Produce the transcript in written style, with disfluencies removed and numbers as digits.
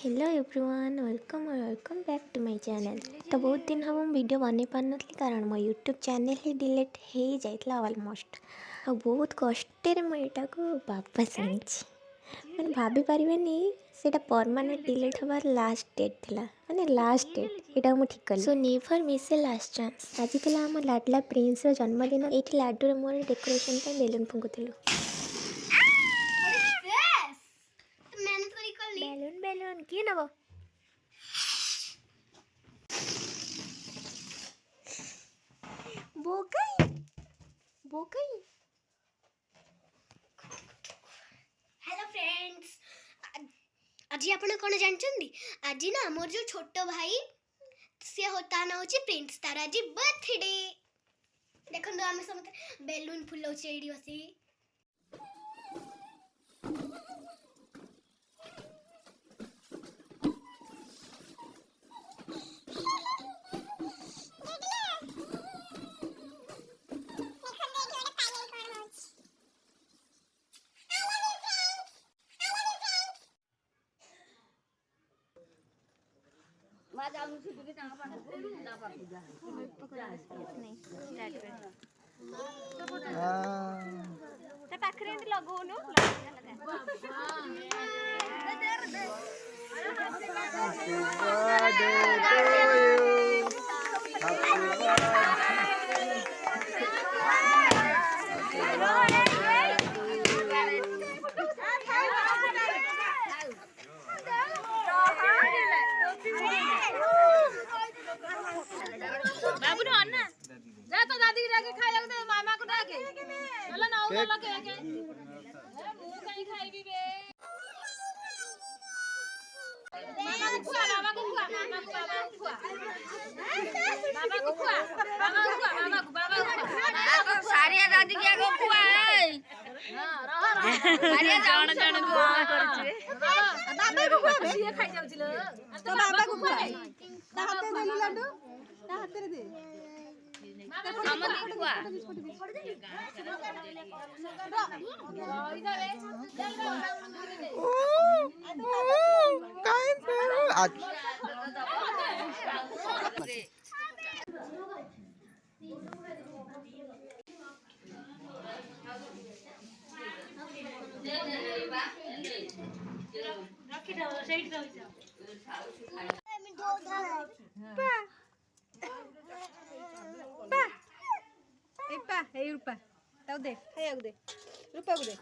Hello everyone welcome back to my channel. तो बहुत दिन हम वीडियो बन पार नी कारण मो यूट्यूब चैनल ही डिलीट हो जाता ऑलमोस्ट आ बहुत कष्ट मुझा को वापस आनी मैंने भाभी पारे से परमानेंट डिलीट हबार लास्ट डेट थिला माने लास्ट डेट यहाँ मुझे ठीक कली सो नेवर मिस ए लास्ट चांस। आज था आम लाडला प्रिंस जन्मदिन ये लाडू मोर डेकोरेशन बेलून फुंकुलु बेलून बेलून किए नब बोकाई बोकाई। हेलो फ्रेंड्स, आज आप कौन जानते आज ना मोर जो छोट भाई सी होता ना होची प्रिंस तार आज बर्थडे देखो आम सब बेलून फुलाऊ बसी पाखरे लगौनु बाबू ना जा तो दादी के खाइया दे मामा को डाके चलो ना उला के मु कहीं खाइबी बे मामा को खुआ मामा को खुआ मामा को बाबा को खुआ बाबा को खुआ सारिया दादी के को खुआ हां रह सारिया जान जान खुआ करछे बाबा को खुआ सिए खाइ जाउछिलो तो बाबा को खुआ ता हाथे देली लाडू ता हाथे दे समझ खुआ रूपा दे रूपा को दे